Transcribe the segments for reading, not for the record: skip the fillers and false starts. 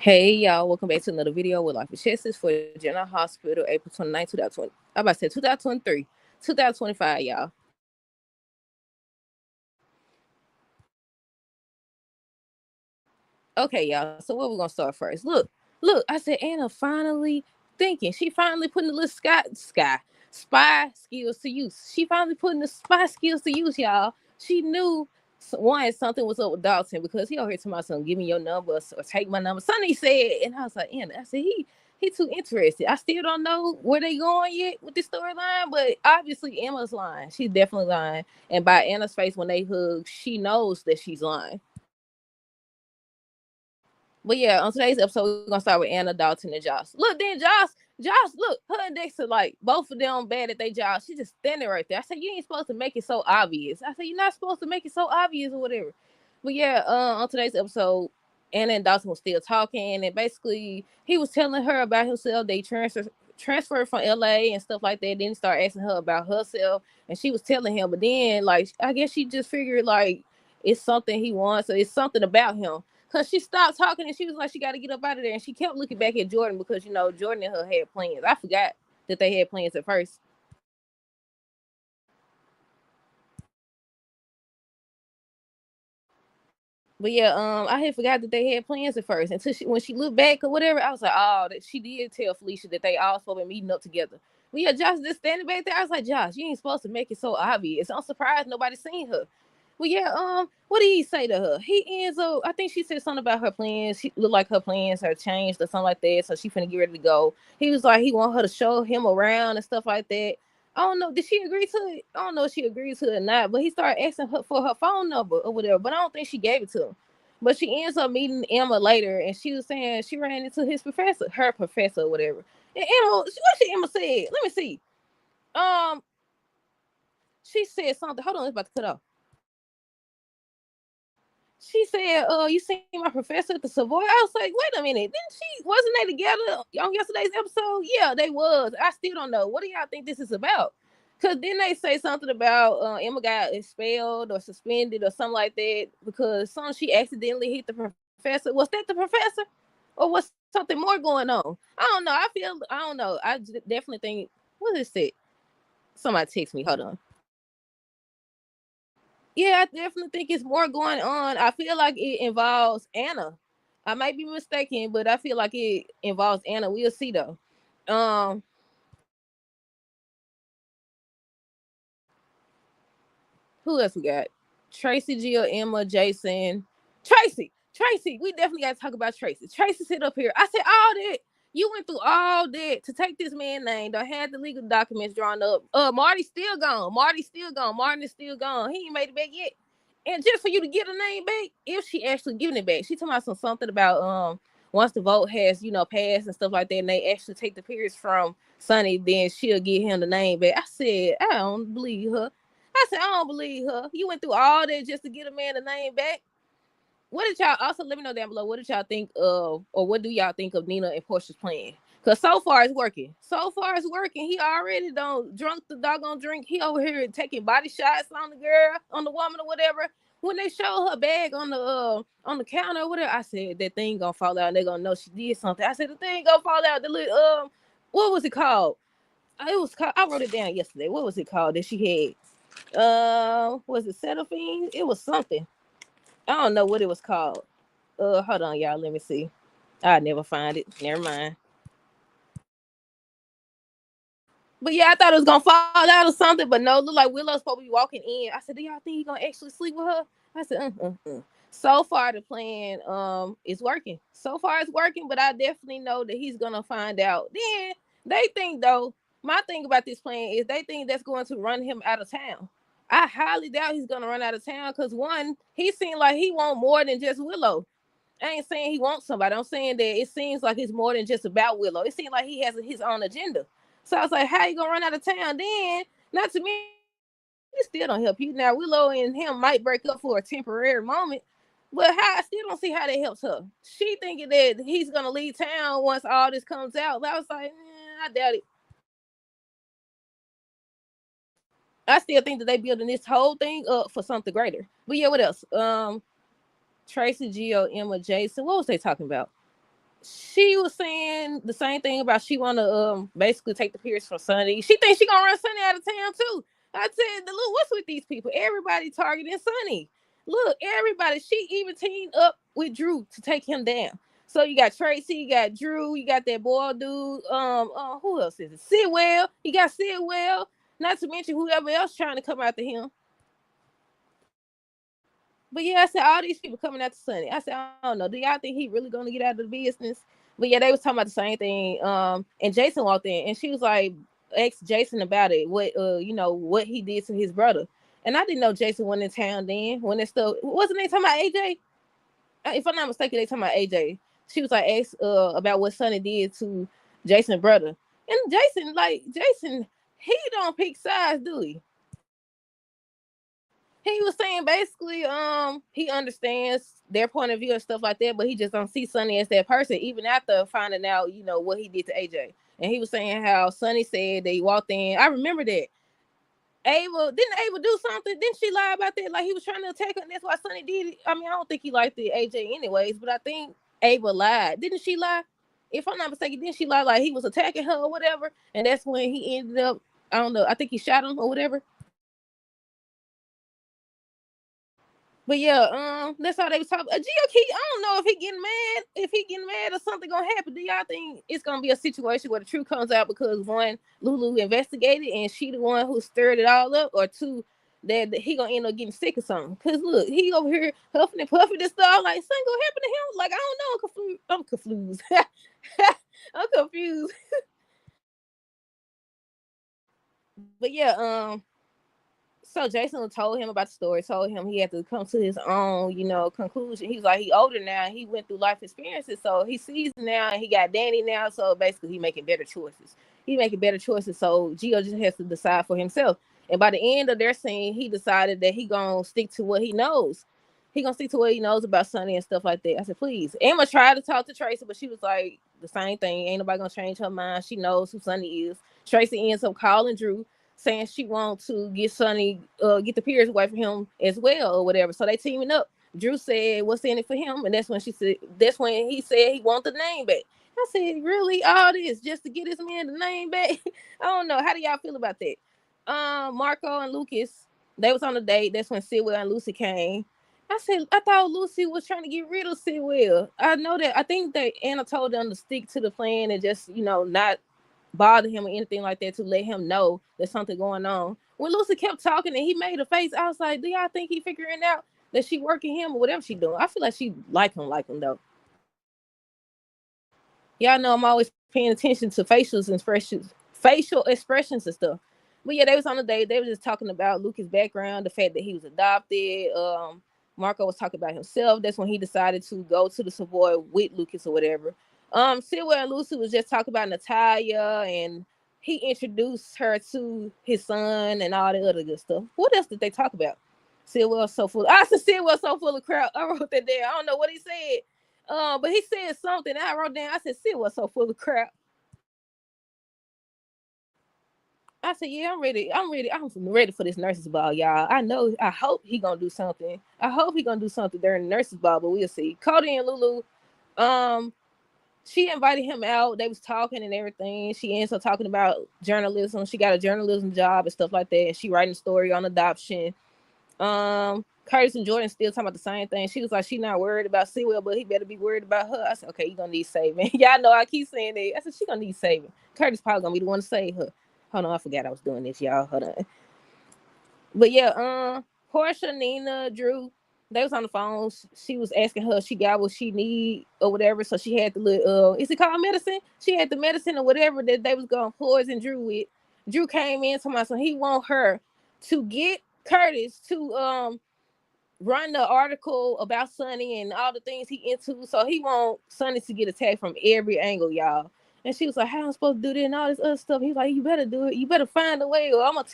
Hey y'all, welcome back to another video with Life of Chesses for General Hospital, April 29, 2020. I'm about to say 2023, 2025, y'all. Okay, y'all. So where we gonna start first? Look. I said Anna finally thinking. She finally putting the little spy skills to use. She finally putting the spy skills to use, y'all. She knew one something was up with Dalton because he over here to my son, give me your number or take my number. Something he said, and I was like, Anna. I said he too interested. I still don't know where they going yet with this storyline, but obviously Emma's lying. She's definitely lying. And by Anna's face when they hug, she knows that she's lying. But yeah, on today's episode, we're gonna start with Anna, Dalton, and Josh. Look, then Josh, look, her and Dexter, like both of them bad at their job. She just standing right there. I said, you ain't supposed to make it so obvious. I said, you're not supposed to make it so obvious or whatever. But yeah, on today's episode, Anna and Dalton was still talking, and basically he was telling her about himself. They transferred from LA and stuff like that. Then start asking her about herself, and she was telling him. But then, like, I guess she just figured like it's something he wants, or it's something about him. Cause she stopped talking and she was like, she got to get up out of there. And she kept looking back at Jordan because Jordan and her had plans. I forgot that they had plans at first. But yeah, I had forgot that they had plans at first until when she looked back or whatever. I was like, oh, that she did tell Felicia that they all supposed to be meeting up together. But yeah, Josh just standing back there. I was like, Josh, you ain't supposed to make it so obvious. I'm surprised nobody seen her. Well, yeah, what did he say to her? He ends up, I think she said something about her plans. She looked like her plans had changed or something like that. So she finna get ready to go. He was like, he want her to show him around and stuff like that. I don't know. Did she agree to it? I don't know if she agreed to it or not. But he started asking her for her phone number or whatever. But I don't think she gave it to him. But she ends up meeting Emma later, and she was saying she ran into her professor or whatever. And Emma, what she Emma said? Let me see. Um, she said something. Hold on, it's about to cut off. She said, you seen my professor at the Savoy? I was like, wait a minute, wasn't they together on yesterday's episode? Yeah, they was. I still don't know. What do y'all think this is about? Cause then they say something about Emma got expelled or suspended or something like that because she accidentally hit the professor. Was that the professor? Or was something more going on? I don't know. I don't know. Definitely think, what is it? Somebody text me. Hold on. Yeah, I definitely think it's more going on. I feel like it involves Anna. I might be mistaken, but I feel like it involves Anna. We'll see though. Um, who else we got? Tracy, Jill, Emma, Jason, Tracy. We definitely got to talk about Tracy. Tracy sit up here. I said all that. You went through all that to take this man's name. Don't had the legal documents drawn up. Marty's still gone. Martin is still gone. He ain't made it back yet. And just for you to get a name back, if she actually giving it back, she talking about something about once the vote has passed and stuff like that, and they actually take the periods from Sonny, then she'll get him the name back. I said I don't believe her. I said I don't believe her. You went through all that just to get a man the name back. What did y'all also let me know down below? What did y'all think of, or what do y'all think of Nina and Portia's plan? Cause so far it's working. So far it's working. He already don't drunk the doggone drink. He over here taking body shots on the girl, on the woman or whatever. When they show her bag on the counter or whatever, I said that thing gonna fall out. And they gonna know she did something. I said the thing gonna fall out. The little what was it called? It was called. I wrote it down yesterday. What was it called that she had? Was it Cetaphine? It was something. I don't know what it was called. Hold on, y'all. Let me see. I never find it. Never mind. But yeah, I thought it was gonna fall out or something, but no, look like Willow's supposed to be walking in. I said, do y'all think he gonna actually sleep with her? I said, So far the plan is working. So far it's working, but I definitely know that he's gonna find out. Then they think though, my thing about this plan is they think that's going to run him out of town. I highly doubt he's gonna run out of town because one, he seemed like he want more than just Willow. I ain't saying he wants somebody. I'm saying that it seems like it's more than just about Willow. It seems like he has his own agenda. So I was like, how you gonna run out of town then? Not to me, it still don't help you. Now Willow and him might break up for a temporary moment, but I still don't see how that helps her. She thinking that he's gonna leave town once all this comes out. But I was like, I doubt it. I still think that they building this whole thing up for something greater. But yeah, what else? Tracy, Gio, Emma, Jason. What was they talking about? she was saying the same thing about she want to basically take the Pierce from Sonny. She thinks she gonna run Sonny out of town too. I said, look, what's with these people? Everybody targeting Sonny. Look, everybody. She even teamed up with Drew to take him down. So you got Tracy, you got Drew, you got that boy dude. Who else is it? Sidwell. You got Sidwell. Not to mention whoever else trying to come after him. But yeah, I said all these people coming after Sonny. I said, I don't know. Do y'all think he really gonna get out of the business? But yeah, they was talking about the same thing. And Jason walked in and she was like, asked Jason about it, what what he did to his brother. And I didn't know Jason went in town then when that stuff wasn't they talking about AJ? If I'm not mistaken, they talking about AJ. She was like asked about what Sonny did to Jason's brother. And Jason, he don't pick sides, do he? He was saying basically, he understands their point of view and stuff like that, but he just don't see Sonny as that person, even after finding out, what he did to AJ. And he was saying how Sonny said that he walked in. I remember that. Ava do something? Didn't she lie about that? Like he was trying to attack her, and that's why Sonny did it. I mean, I don't think he liked the AJ anyways, but I think Ava lied. Didn't she lie? If I'm not mistaken, didn't she lie like he was attacking her or whatever? And that's when he ended up, I don't know, I think he shot him or whatever. But yeah, that's how they was talking. GOK, I don't know if he getting mad, or something gonna happen. Do y'all think it's gonna be a situation where the truth comes out because one, Lulu investigated and she the one who stirred it all up, or two, that he gonna end up getting sick or something? Cause look, he over here huffing and puffing and stuff. Like something gonna happen to him. Like I don't know. I'm confused. I'm confused. But yeah, so Jason told him about the story, told him he had to come to his own, conclusion. He's like, he older now, he went through life experiences, so he sees now, and he got Danny now, so basically he making better choices. So Gio just has to decide for himself. And by the end of their scene, he decided that he gonna stick to what he knows. He gonna stick to what he knows about Sonny and stuff like that. I said, please. Emma tried to talk to Tracy, but she was like the same thing. Ain't nobody gonna change her mind. She knows who Sonny is. Tracy ends up calling Drew, saying she wants to get Sonny, get the Pierce away from him as well, or whatever. So they teaming up. Drew said, "What's in it for him?" And that's when he said he want the name back. I said, "Really, all this just to get his man the name back?" I don't know. How do y'all feel about that? Marco and Lucas, they was on a date. That's when Sidwell and Lucy came. I said, I thought Lucy was trying to get rid of Sidwell. I know that. I think that Anna told them to stick to the plan and just, not bother him or anything like that, to let him know there's something going on. When Lucy kept talking and he made a face, I was like, do y'all think he figuring out that she working him or whatever she doing? I feel like she like him though. Y'all know I'm always paying attention to facial expressions and stuff. But yeah, they was on the date. They were just talking about Lucas' background, the fact that he was adopted. Marco was talking about himself. That's when he decided to go to the Savoy with Lucas or whatever. Sidwell and Lucy was just talking about Natalia, and he introduced her to his son and all the other good stuff. What else did they talk about? Sidwell's so full. I said Sidwell's so full of crap. I wrote that down. I don't know what he said. But he said something. I wrote down. I said, "Sid was so full of crap." I said, "Yeah, I'm ready. I'm ready. I'm ready for this nurses ball, y'all. I know. I hope he gonna do something. I hope he gonna do something during the nurses ball, but we'll see." Cody and Lulu, um, she invited him out. They was talking and everything. She ends up talking about journalism. She got a journalism job and stuff like that. And she writing a story on adoption. Curtis and Jordan still talking about the same thing. She was like, she not worried about Sewell, but he better be worried about her. I said, okay, you gonna need saving. Y'all know I keep saying that. I said, she gonna need saving. Curtis probably gonna be the one to save her. Hold on, I forgot I was doing this, y'all. Hold on. But yeah, Portia, Nina, Drew, they was on the phone. She was asking her if she got what she need or whatever. So she had the little, is it called medicine? She had the medicine or whatever that they was going to poison Drew with. Drew came in to my son. He want her to get Curtis to run the article about Sonny and all the things he into. So he want Sonny to get attacked from every angle, y'all. And she was like, how am I supposed to do that and all this other stuff? He's like, you better do it. You better find a way, or I'm gonna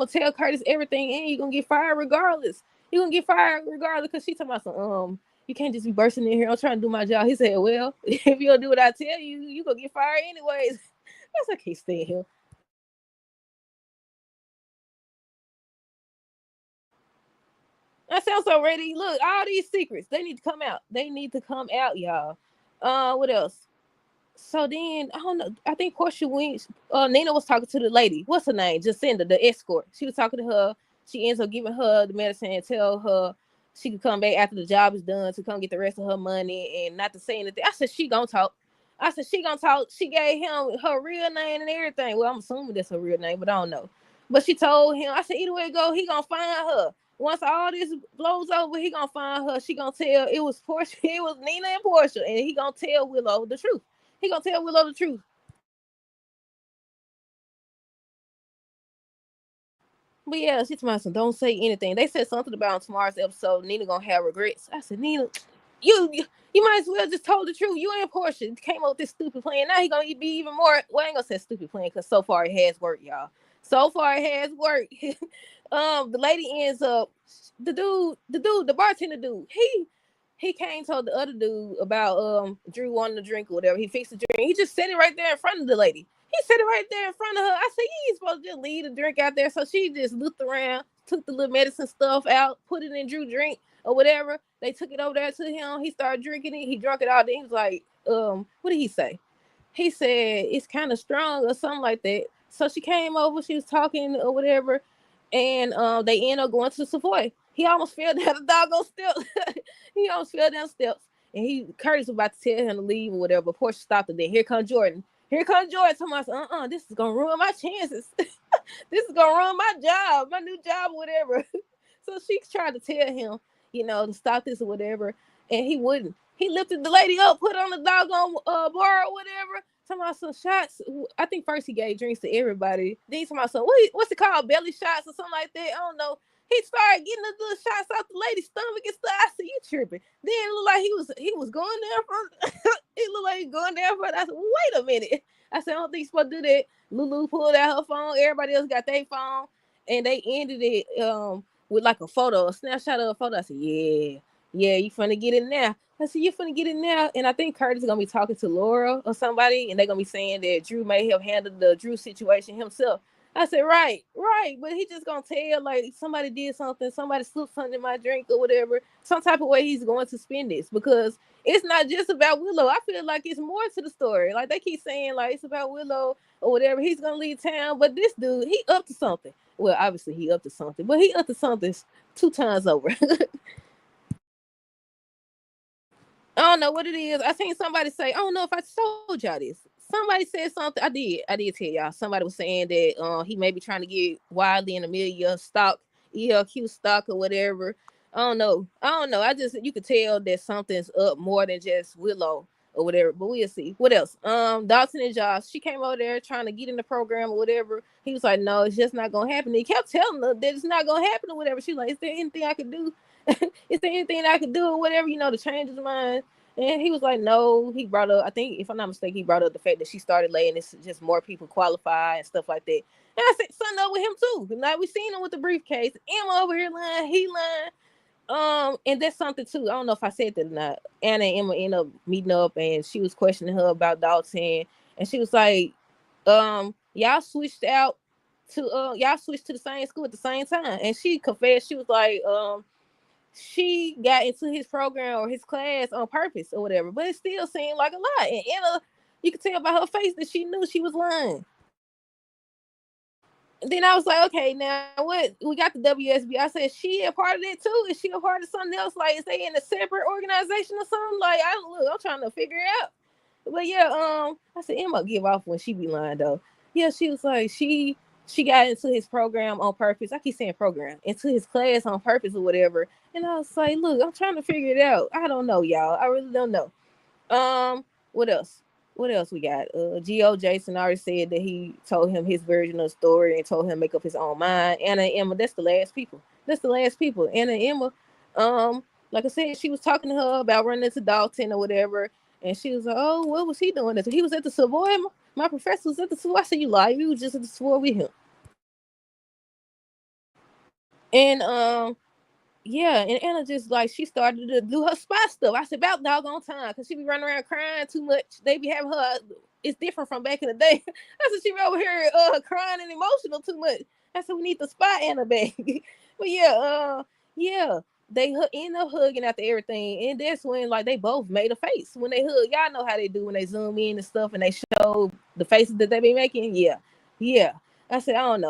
tell Curtis everything, and you're gonna get fired regardless. You're gonna get fired regardless, because she talking about some you can't just be bursting in here. I'm trying to do my job. He said, well, if you don't do what I tell you, you gonna get fired anyways. That's I can't stand him. I sound so ready. Look, all these secrets, they need to come out. They need to come out, y'all. What else? So then I don't know. I think Portia went. Nina was talking to the lady. What's her name? Jacinda, the escort. She was talking to her. She ends up giving her the medicine and tell her she could come back after the job is done to come get the rest of her money and not to say anything. I said she gonna talk. I said she gonna talk. She gave him her real name and everything. Well, I'm assuming that's her real name, but I don't know. But she told him. I said either way it go, he gonna find her. Once all this blows over, he gonna find her. She gonna tell it was Portia. It was Nina and Portia, and he gonna tell Willow the truth. He gonna tell Willow the truth. But yeah, she told me, don't say anything. They said something about on tomorrow's episode, Nina gonna have regrets. I said, Nina, you might as well just told the truth. You and Portia came up with this stupid plan. Now he gonna be even more. Well, I ain't gonna say stupid plan because so far it has worked, y'all. So far it has worked. The lady ends up the bartender dude. He came told the other dude about Drew wanting to drink or whatever. He fixed the drink. He just said it right there in front of the lady. He said it right there in front of her. I said, you ain't supposed to just leave the drink out there. So she just looked around, took the little medicine stuff out, put it in Drew drink or whatever. They took it over there to him. He started drinking it. He drank it all. Then he was like, what did he say? He said it's kind of strong or something like that. So she came over, she was talking or whatever, and they ended up going to Savoy. He almost fell down the doggone steps. He almost fell down steps. And Curtis was about to tell him to leave or whatever, but Portia stopped it. Then here comes Jordan. Here comes Jordan telling us, this is gonna ruin my chances. This is gonna ruin my job, my new job, or whatever. So she tried to tell him, to stop this or whatever, and he wouldn't. He lifted the lady up, put on the doggone bar or whatever. Talking about some shots. I think first he gave drinks to everybody. Then he talking about some what's it called, belly shots or something like that. I don't know. He started getting the little shots out the lady's stomach and stuff. I said, you tripping. Then it looked like he was going down front. It looked like he going down front. I said, wait a minute. I said, I don't think he's supposed to do that. Lulu pulled out her phone. Everybody else got their phone. And they ended it with like a snapshot of a photo. I said, yeah, you finna get it now. I said, you finna get it now. And I think Curtis is gonna be talking to Laura or somebody, and they're gonna be saying that Drew may have handled the Drew situation himself. I said, right, but he just gonna tell like somebody did something, somebody slipped something in my drink or whatever, some type of way he's going to spin this, because it's not just about Willow. I feel like it's more to the story. Like they keep saying like it's about Willow or whatever. He's gonna leave town, but this dude, he up to something. Well, obviously he up to something, but he up to something 2 times over. I don't know what it is. I seen somebody say, I don't know if I told y'all this. Somebody said something. I did tell y'all. Somebody was saying that he may be trying to get Wiley and Amelia stock, ELQ stock or whatever. I don't know. You could tell that something's up more than just Willow or whatever. But we'll see. What else? Dawson and Josh. She came over there trying to get in the program or whatever. He was like, no, it's just not gonna happen. He kept telling her that it's not gonna happen or whatever. She's like, is there anything I could do? Is there anything I could do or whatever, to change his mind? And he was like, no. He brought up, I think, if I'm not mistaken, he brought up the fact that she started laying it's just more people qualify and stuff like that. And I said, something up with him too. Like we seen him with the briefcase. Emma over here lying, he lying. And that's something too. I don't know if I said that or not. Anna and Emma ended up meeting up, and she was questioning her about Dalton, and she was like, y'all switched to the same school at the same time. And she confessed, she was like, she got into his program or his class on purpose or whatever, but it still seemed like a lie. And Anna, you could tell by her face that she knew she was lying. And then I was like, okay, now what? We got the WSB. I said, she a part of that too? Is she a part of something else? Like, is they in a separate organization or something? Like, I'm trying to figure it out. But yeah, I said, Emma give off when she be lying though. Yeah, she was like, she got into his program on purpose. I keep saying program, into his class on purpose or whatever. And I was like, look, I'm trying to figure it out. I don't know, y'all. I really don't know. What else? What else we got? Geo Jason already said that he told him his version of the story and told him make up his own mind. Anna and Emma, that's the last people. Anna and Emma, like I said, she was talking to her about running into Dalton or whatever. And she was like, oh, what was he doing? He was at the Savoy. My professor was at the Savoy. I said, you lie. You was just at the Savoy with him. And yeah, and Anna just like she started to do her spy stuff. I said about doggone time, because she be running around crying too much. They be having her. It's different from back in the day. I said she be over here crying and emotional too much. I said we need to spy Anna back. But yeah, they end up hugging after everything, and that's when like they both made a face when they hug. Y'all know how they do when they zoom in and stuff, and they show the faces that they be making. Yeah. I said I don't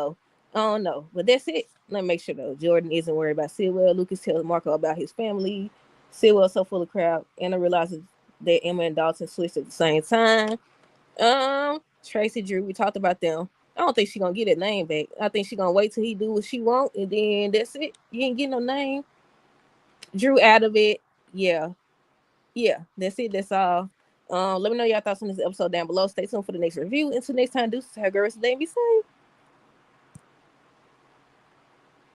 know, but that's it. Let me make sure though. Jordan isn't worried about Sitwell. Lucas tells Marco about his family. Sitwell's so full of crap. Anna realizes that Emma and Dalton switched at the same time. Tracy Drew, we talked about them. I don't think she's gonna get that name back. I think she's gonna wait till he do what she want, and then that's it. You ain't getting no name. Drew out of it. Yeah. That's it. That's all. Let me know your thoughts on this episode down below. Stay tuned for the next review. Until next time, deuces. Have a great rest of the day. Be safe.